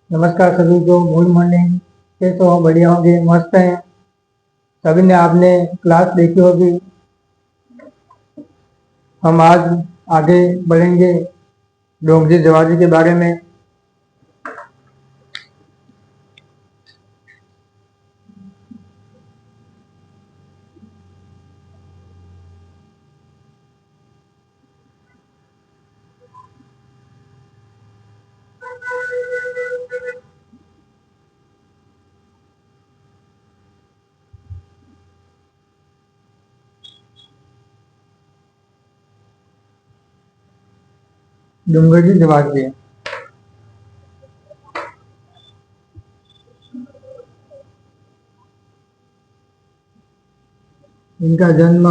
नमस्कार सभी को, गुड मॉर्निंग। कैसे हो? बढ़िया होंगे, मस्त है। सभी ने आपने क्लास देखी होगी। हम आज आगे बढ़ेंगे डोंगरी जवाजी के बारे में। डोंगरी जवाजी इनका जन्म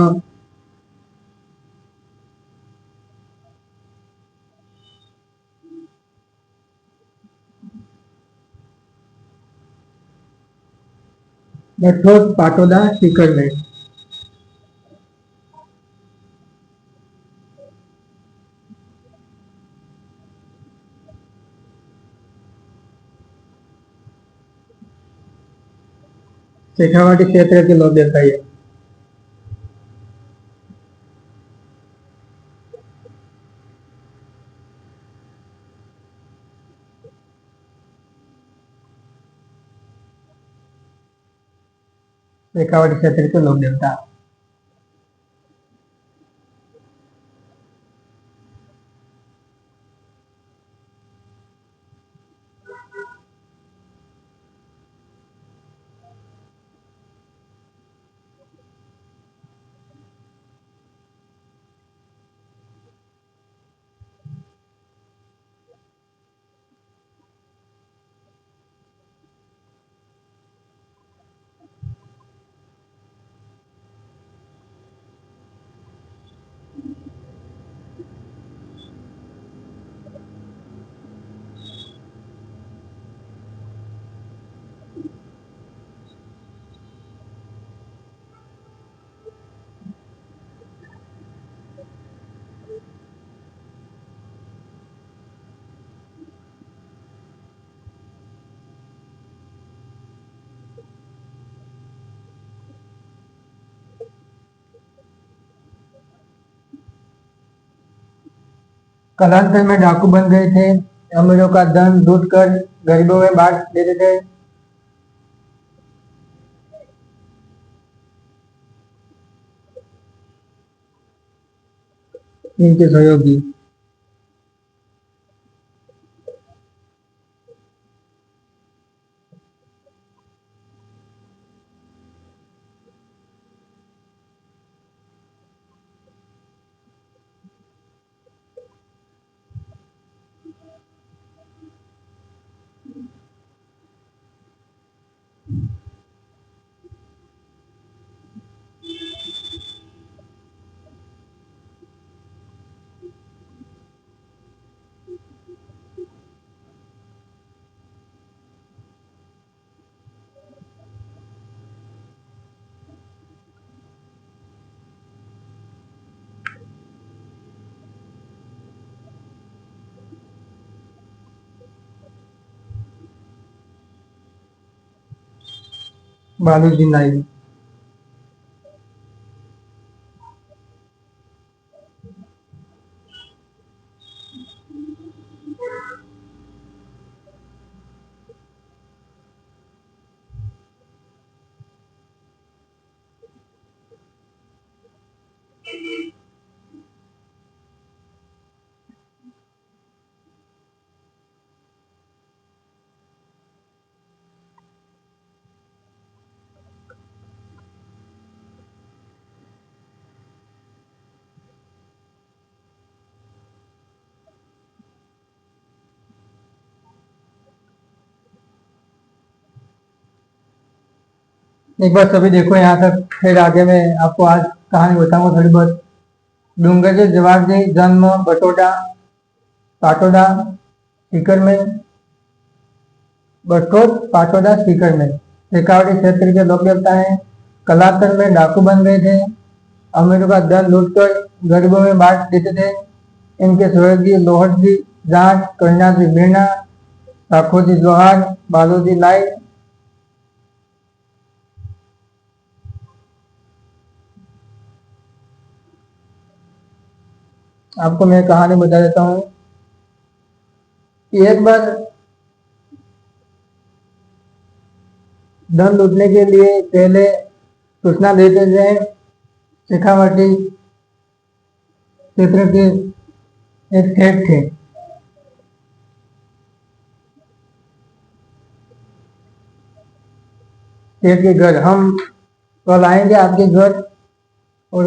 बठोद पाटोदा सीकर में। शेखावाटी क्षेत्र के लोग देवता है। शेखावाटी क्षेत्र के लोग देवता। कालांतर में डाकू बन गए थे। अमीरों का धन लूट कर गरीबों में बांट देते थे। इनके सहयोगी बालूजी नाई। एक बार सभी देखो यहाँ तक, फिर आगे मैं आपको आज कहानी बताऊंगा थोड़ी बहुत। डूंगरजी जवाहरजी जन्म बटोदा पाटोदा सीकर में। बटोद पाटोदा सीकर में शेखावाटी क्षेत्र के लोक देवता है। कलातर में डाकू बन गए थे। अमीरों का धन लूटकर गरीबों में बांट देते थे। इनके सहयोगी लोहट जी जाट, करुणा जी मीणा, साखोजी जोहार, बालोजी लाइट। आपको मैं कहानी बता देता हूँ कि एक बार धन लूटने के लिए पहले सूचना देते थे शेखावाटी क्षेत्र के एक सेठ थे। सेठ के घर हम कल आएंगे आपके घर, और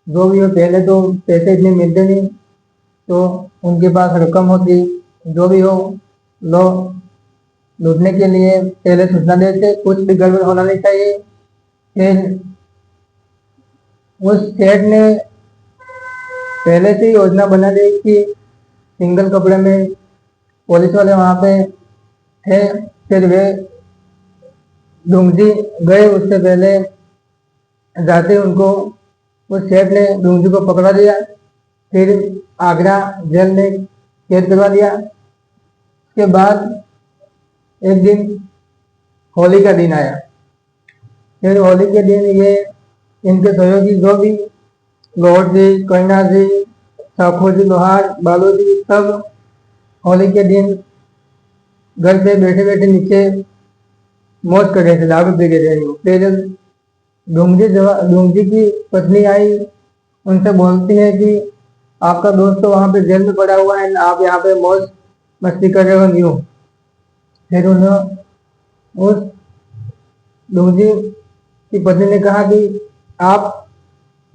जो भी हो, पहले तो पैसे इतने मिलते नहीं, तो उनके पास रकम होती, जो भी हो लो, लूटने के लिए पहले सूचना देते, कुछ भी गड़बड़ होना नहीं चाहिए। फिर उस सेठ ने पहले से ही योजना बना दी कि सिंगल कपड़े में पुलिस वाले वहां पे थे। फिर वे डूंगजी गए, उससे पहले जाते उनको उस सेठ ने डूंगजी को पकड़ा दिया, फिर आगरा जेल में कैद करवा दिया। उसके बाद एक दिन होली का दिन आया। फिर होली के दिन ये इनके सहयोगी जो भी गौर जी, कन्या जी, साखो जी लोहार, बालू जी, सब होली के दिन घर पे बैठे बैठे नीचे मौज कर रहे थे, दारू पी रहे थे। फिर डूंगजी की पत्नी आई, उनसे बोलती है कि आपका दोस्त तो वहां पे जेल में पड़ा हुआ है, आप यहाँ पे मौज मस्ती कर रहे हो न्यू। फिर उन्होंने उस डूंगजी की पत्नी ने कहा कि आप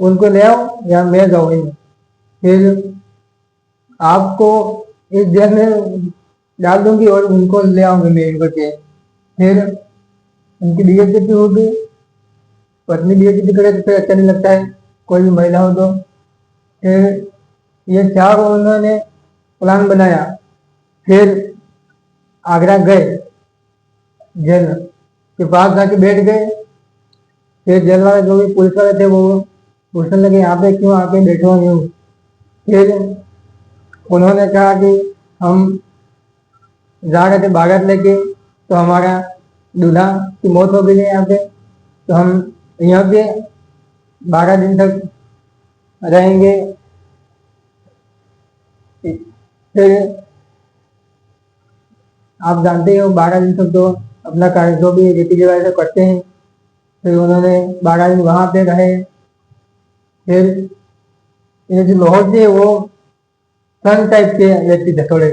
उनको ले आओ या मैं जाऊंगी, फिर आपको इस जेल में डाल दूंगी और उनको ले आऊंगी मैं करके। फिर उनकी बेइज्जती होगी, पत्नी बेइज्जती करे तो फिर अच्छा नहीं लगता है, कोई भी महिला हो तो। फिर ये चार उन्होंने प्लान बनाया। फिर आगरा गए, जेल के पास जाके बैठ गए। फिर जेल वाले जो भी पुलिस वाले थे वो पूछने लगे यहाँ पे क्यों आके बैठे हुए हो। फिर उन्होंने कहा कि हम जा रहे थे बारात लेके, तो हमारा दूल्हा की मौत हो गई है यहाँ पे, तो हम यहाँ पे 12 दिन तक रहेंगे। फिर आप जानते हो 12 दिन तक तो अपना कार्य जो भी रीति रिवाज से करते हैं। फिर उन्होंने 12 दिन वहां पे रहे। फिर ये जो लाहौर थे वो सन टाइप के व्यक्ति थे, थोड़े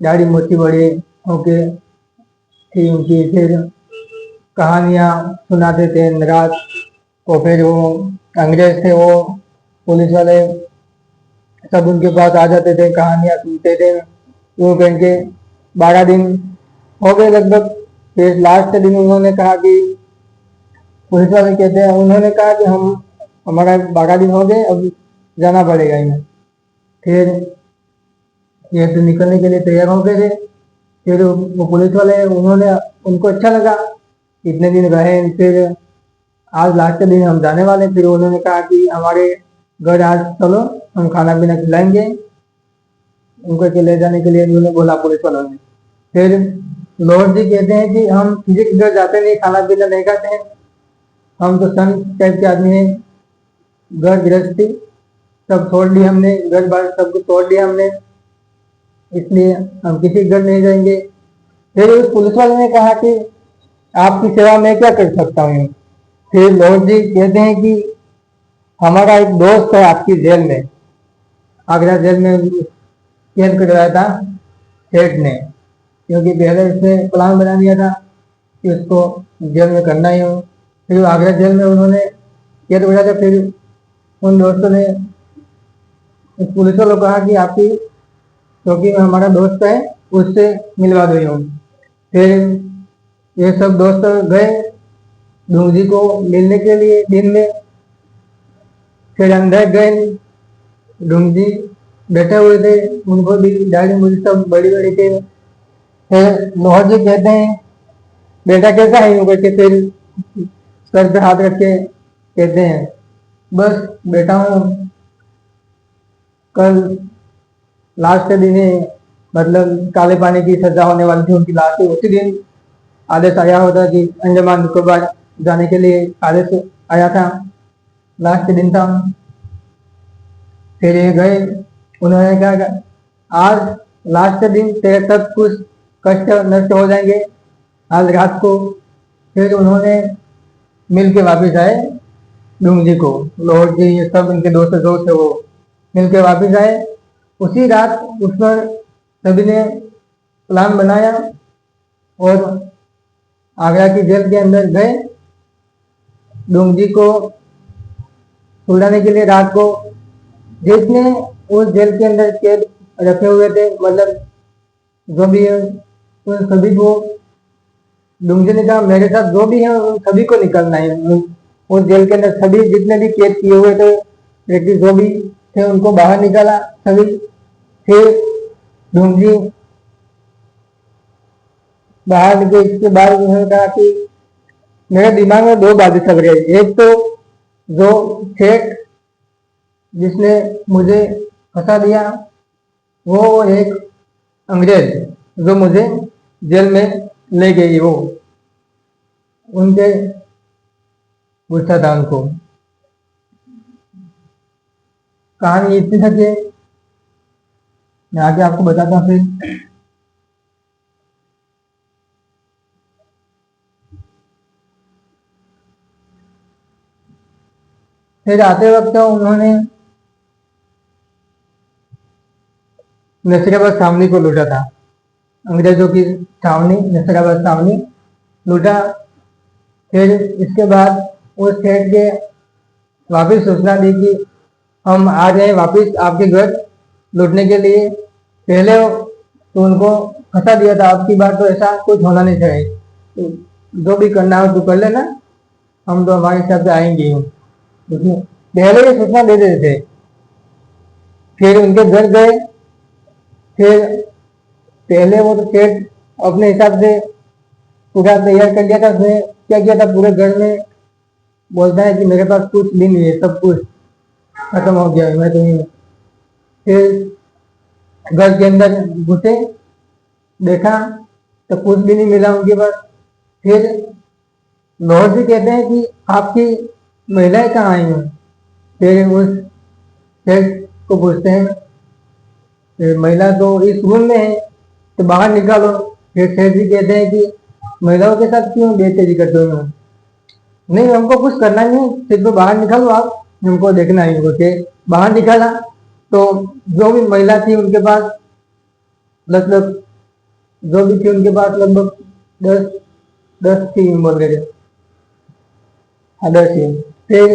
दाढ़ी मोटी बड़ी होके थी उनकी। फिर कहानियां सुनाते थे रात को। फिर वो अंग्रेज थे, वो पुलिस वाले सब उनके पास आ जाते थे, कहानियां सुनते थे। यूं करके 12 दिन हो गए लगभग। फिर लास्ट दिन उन्होंने कहा कि पुलिस वाले कहते हैं, उन्होंने कहा कि हमारा 12 दिन हो गए, अब जाना पड़ेगा इन्हें। फिर ये तो निकलने के लिए तैयार हो गए थे। फिर वो पुलिस वाले उन्होंने उनको अच्छा लगा, इतने दिन रहे। फिर आज लास्ट दिन हम जाने वाले। फिर उन्होंने कहा कि हमारे घर आज चलो, हम खाना पीना खिलाएंगे। उनको के ले जाने के लिए उन्होंने बोला पुलिस वालों ने। फिर लॉर्ड जी कहते हैं कि हम किसी के घर जाते नहीं, खाना पीना नहीं खाते हैं, हम तो सन टाइप के आदमी हैं। घर गृहस्थी सब छोड़ दी हमने, घर बार सब कुछ छोड़ दिया हमने, इसलिए हम किसी घर नहीं जाएंगे। फिर उस पुलिस वाले ने कहा कि आपकी सेवा में क्या कर सकता हूँ। फिर लॉर्ड जी कहते हैं कि हमारा एक दोस्त है आपकी जेल में, आगरा जेल में कैद करवाया था सेठ ने, क्योंकि पहले उसने प्लान बना दिया था कि उसको जेल में करना ही हो। फिर आगरा जेल में उन्होंने कैद कराया था। फिर उन दोस्तों ने उस पुलिस वालों को कहा कि आपकी चौकी में हमारा दोस्त है, उससे मिलवा दो यूं। फिर ये सब दोस्त गए डूंगजी को मिलने के लिए दिन में। फिर अंदर गए, डूंगजी बैठे हुए थे, उनको भी दाढ़ी मुझे सब बड़ी बड़ी थी। फिर लोहर जी कहते हैं बेटा कैसा है यूं करके। फिर सर पे हाथ रख के कहते हैं बस बैठा हूँ, कल लास्ट दिन है, मतलब काले पानी की सजा होने वाली थी उनकी लाश थी। उसी दिन आदेश आया होता कि अंडमान निकोबार जाने के लिए आदेश आया था, लास्ट के दिन था। फिर ये गए, उन्होंने कहा कि आज लास्ट के दिन तेरे सब कुछ कष्ट नष्ट हो जाएंगे आज रात को। फिर उन्होंने मिल के वापिस आए डूंग जी को, लाहौर जी ये सब इनके दोस्त है वो मिल के वापिस आए। उसी रात उस पर सभी ने प्लान बनाया और आगरा की जेल के अंदर गए डूंग जी को छुड़ाने के लिए। रात को जितने उस जेल के अंदर कैद रखे हुए थे, मतलब जो भी है उन सभी को डूंगजी ने कहा मेरे साथ जो भी है उन सभी को निकलना है। उस जेल के अंदर सभी जितने भी कैद किए हुए थे व्यक्ति जो भी थे उनको बाहर निकाला सभी। फिर डूंगजी बाहर निकले। इसके बाद उन्होंने कहा कि मेरे दिमाग में दो बातें चल रही है। एक तो जो सेठ जिसने मुझे फंसा दिया वो एक अंग्रेज जो मुझे जेल में ले गई, वो उनके गुस्सा था उनको। कहानी इतनी तक है, मैं आगे आपको बताता हूँ। फिर आते वक्त उन्होंने नसीराबाद छावनी को लूटा था, अंग्रेजों की छावनी नसीराबाद छावनी लूटा। फिर इसके बाद उस सेठ के वापिस सूचना दी कि हम आ रहे हैं वापिस आपके घर लूटने के लिए। पहले तो उनको फंसा दिया था, आपकी बार तो ऐसा कुछ होना नहीं चाहिए, तो जो भी करना हो तो कर लेना, हम तो हमारे हिसाब से आएंगे ही। पहले ही सूचना दे देते थे। फिर उनके घर गए। फिर पहले वो तो सेठ अपने हिसाब से पूरा तैयार कर लिया था। उसने क्या किया था, पूरे घर में बोलता है कि मेरे पास कुछ भी नहीं है, सब कुछ खत्म हो गया है, मैं तो नहीं। फिर घर के अंदर घुसे, देखा तो कुछ भी नहीं मिला उनके पास। फिर लाहौर जी कहते हैं कि आपकी महिलाएं कहाँ आई हैं। फिर उस सेठ को पूछते हैं, फिर महिला तो इस रूम में है तो बाहर निकालो। फिर सेठ जी कहते हैं कि महिलाओं के साथ क्यों बेइज्जती करते हो। नहीं हमको कुछ करना नहीं, सिर्फ तो बाहर निकालो आप, हमको देखना है। उनको बाहर निकाला तो जो भी महिला थी उनके पास लगभग जो भी थी उनके पास लगभग 10 थी बोल रहे थे। हाँ 10 थी। फिर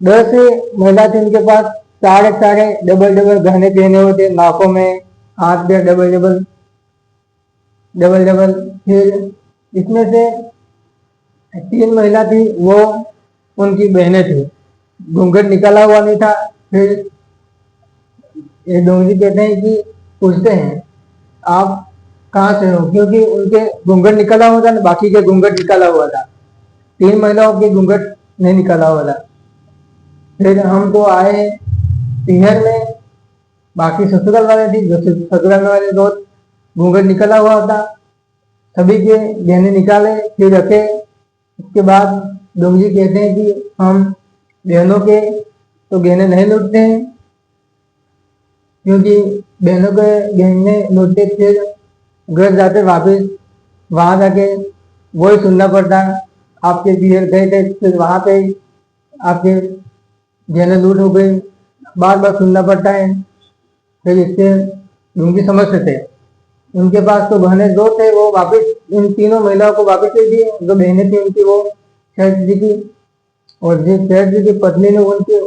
10 महिला थी उनके पास, सारे सारे डबल डबल गहने पहने हुए थे नाकों में, हाथ पे डबल डबल डबल डबल। फिर इसमें से 3 महिला थी वो उनकी बहनें थी, घूंघट निकाला हुआ नहीं था। फिर ये डोंगरी कहते हैं कि पूछते हैं आप कहाँ से हो, क्योंकि उनके घूंघट निकाला हुआ था, बाकी के घूंघट निकाला हुआ था, 3 महिलाओं के घूंघट नहीं निकाला हुआ था। फिर हम तो आए पिहर में, बाकी ससुराल वाले थी, जो ससुराल वाले दोस्त घूंघट निकाला हुआ था, सभी के गहने निकाले फिर रखे। उसके बाद डोंगजी कहते हैं कि हम बहनों के तो गहने नहीं लूटते हैं, क्योंकि बहनों के गहने लूटते फिर घर जाते वापस वहां जाके वही सुनना पड़ता, आपके पियर गए थे फिर वहां पे आपके गहने लूट हो गए, बार बार सुनना पड़ता है। फिर इससे उनकी समझते थे। उनके पास तो गहने जो थे वो वापस इन तीनों महिलाओं को वापस दे दिए, जो बहनें थी उनकी वो सेठ जी की, और जिस सेठ जी की पत्नी ने उनकी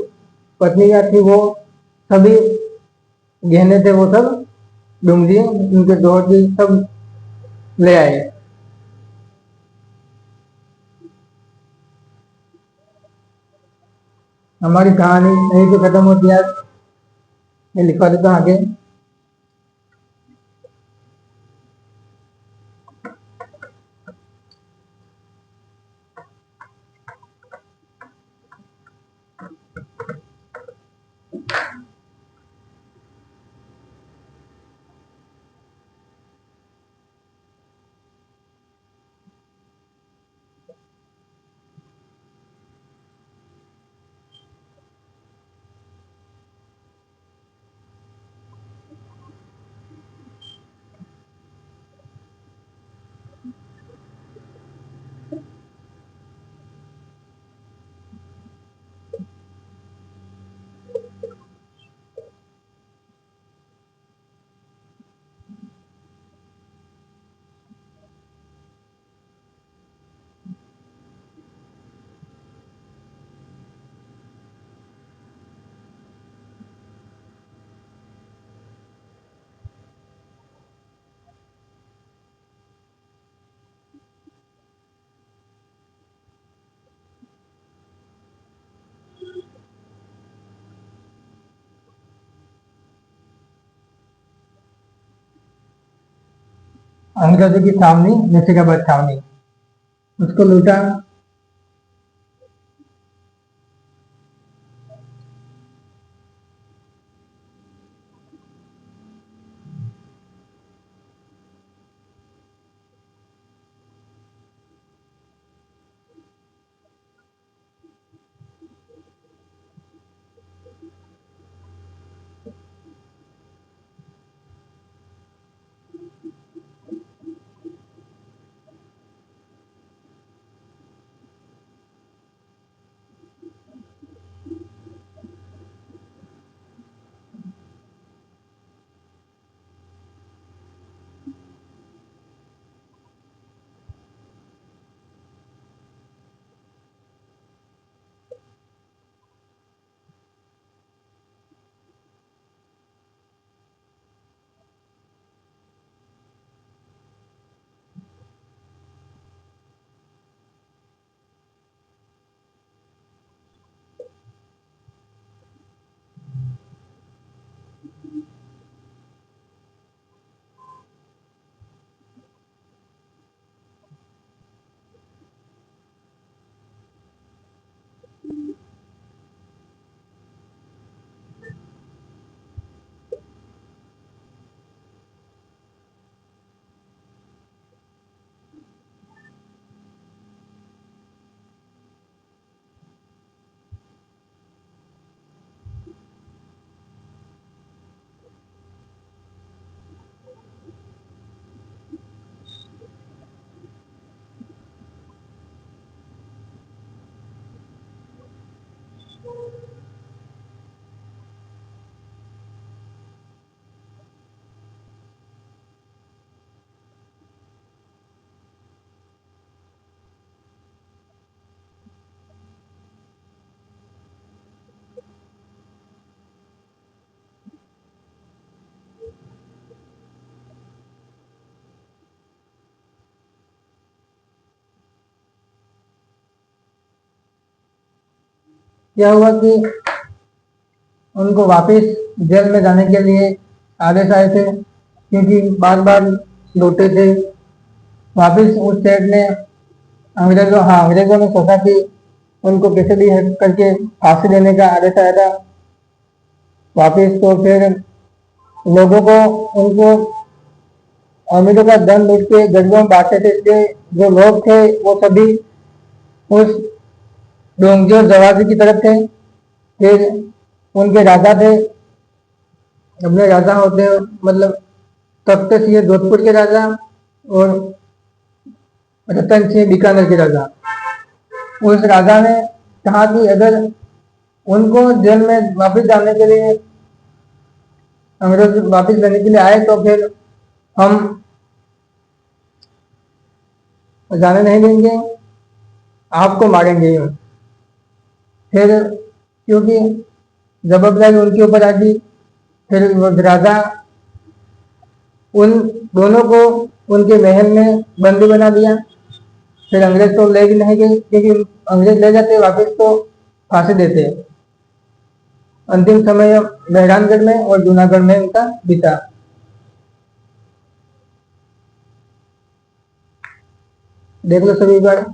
पत्नी क्या थी वो सभी गहने थे वो सब डूंगरी उनके दोहर जी सब ले आए। हमारी कहानी यहीं पे खत्म होती है। मैं लिखवा देता हूँ आगे। अंग्रेजों की छावनी नसीराबाद छावनी, उसको लूटा। क्या हुआ कि उनको वापस जेल में जाने के लिए आदेश आए थे, क्योंकि बार बार लूटे थे। वापस उस सेठ ने अंग्रेजों ने सोचा कि उनको कैसे भी करके फांसी देने का आदेश आया था वापस। तो फिर लोगों को, उनको अमीरों का धन लूट के गरीबों में बांटते थे, इसलिए जो लोग थे वो सभी उस डोंगजी और जवाजी की तरफ थे। फिर उनके राजा थे, अपने राजा होते हैं, मतलब तख्त सिंह जोधपुर के राजा और रतन सिंह बीकानेर के राजा। उस राजा ने कहा कि अगर उनको जेल में वापस जाने के लिए, अंग्रेज वापस लेने के लिए आए तो फिर हम जाने नहीं देंगे, आपको मारेंगे। फिर क्योंकि जबरदस्ती उनके ऊपर आ गई, फिर वो राजा उन दोनों को उनके महल में बंदी बना दिया। फिर अंग्रेज तो ले भी नहीं गए, क्योंकि अंग्रेज ले जाते वापस तो फांसी देते। अंतिम समय मेहरानगढ़ में और जूनागढ़ में उनका बीता। देख लो सभी बार,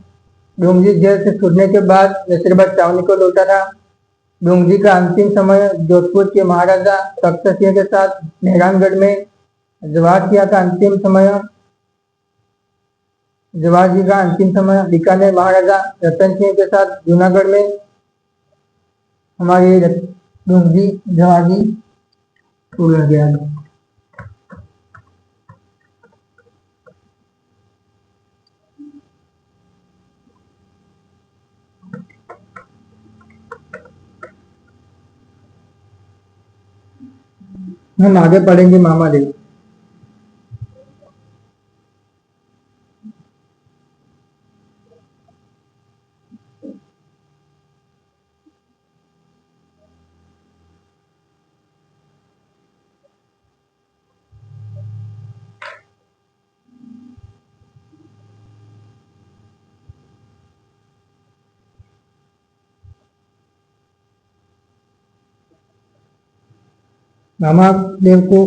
डोंगजी जेल से छूटने के बाद नसीराबाद छावनी को लौटा था। डोंगजी का अंतिम समय जोधपुर के महाराजा तख्त सिंह के साथ मेहरानगढ़ में, जवाहर जी का अंतिम समय बीकानेर महाराजा रतन सिंह के साथ जूनागढ़ में। हमारे डोंगजी जवाहर जी भूल गया। हम आगे पढ़ेंगे मामा देव। मामा देव को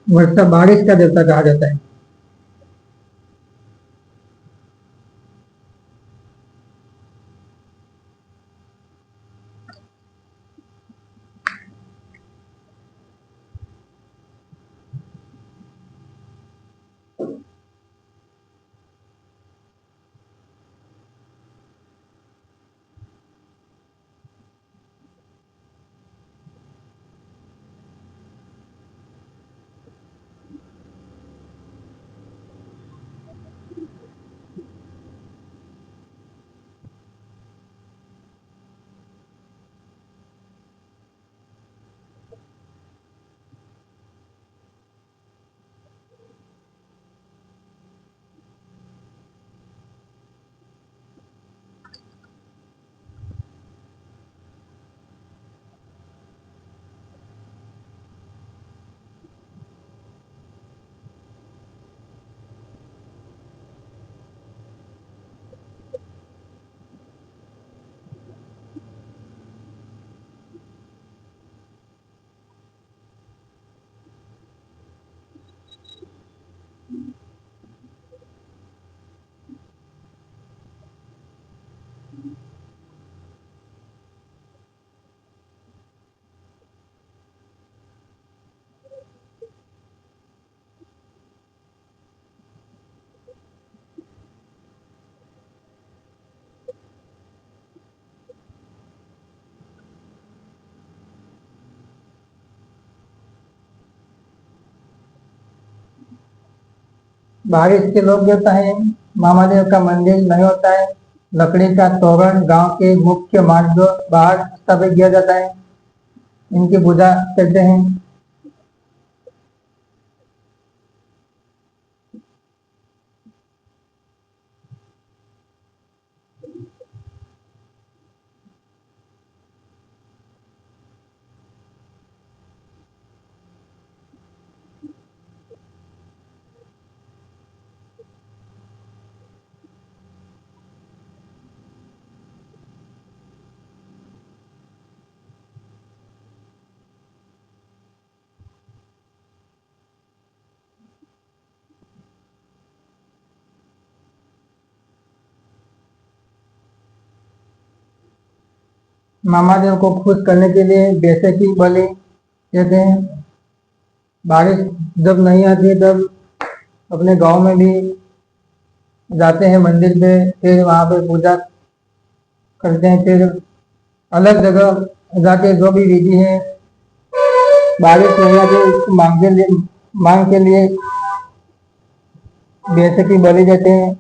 वर्षा बारिश का देवता कहा जाता है। बारिश के लोग देवता है। महादेव का मंदिर नहीं होता है, लकड़ी का तोरण गांव के मुख्य मार्ग बाहर स्थापित किया जाता है, इनकी पूजा करते हैं। महादेव को खुश करने के लिए बेसे की बलि देते हैं। बारिश जब नहीं आती तब अपने गांव में भी जाते हैं मंदिर पे, फिर वहां पे पूजा करते हैं। फिर अलग जगह जाके जो भी विधि है, बारिश नहीं आती उसको मांग के लिए बेसे की बलि देते हैं।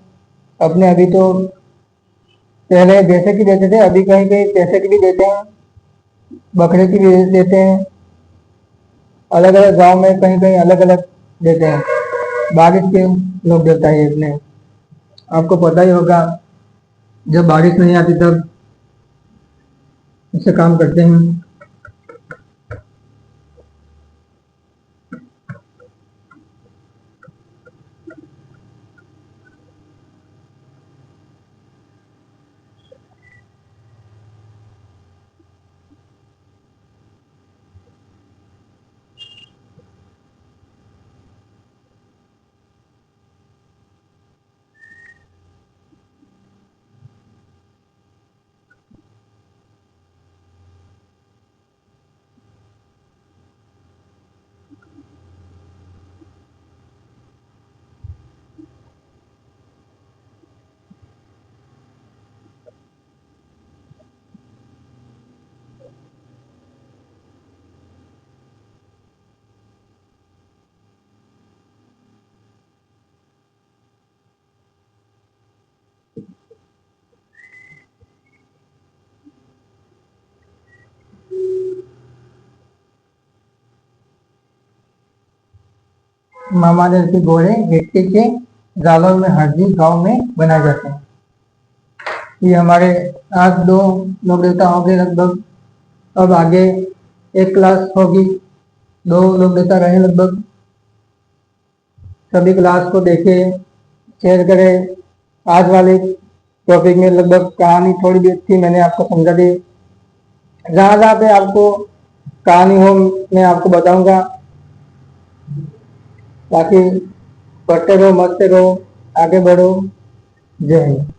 अपने अभी तो पहले भैंसे की देते थे, अभी कहीं कहीं पैसे की भी देते हैं, बकरे की भी देते हैं। अलग अलग गांव में कहीं कहीं अलग अलग देते हैं। बारिश के लोग देता है अपने, आपको पता ही होगा जब बारिश नहीं आती तब इससे काम करते हैं। महादेव के घोड़े मिट्टी के जालों में हरदी गांव में बनाए जाते हैं। ये हमारे आज 2 लोक देवता हो गए लगभग। अब आगे एक क्लास होगी, 2 लोक देवता रहे लगभग। सभी क्लास को देखे, शेयर करें। आज वाले टॉपिक में लगभग कहानी थोड़ी भी थी, मैंने आपको समझा दी। जहाँ जहाँ पे आपको कहानी हो मैं आपको बताऊंगा, ताकि पढ़ते रहो, मस्ते रहो, आगे बढ़ो। जय हिंद।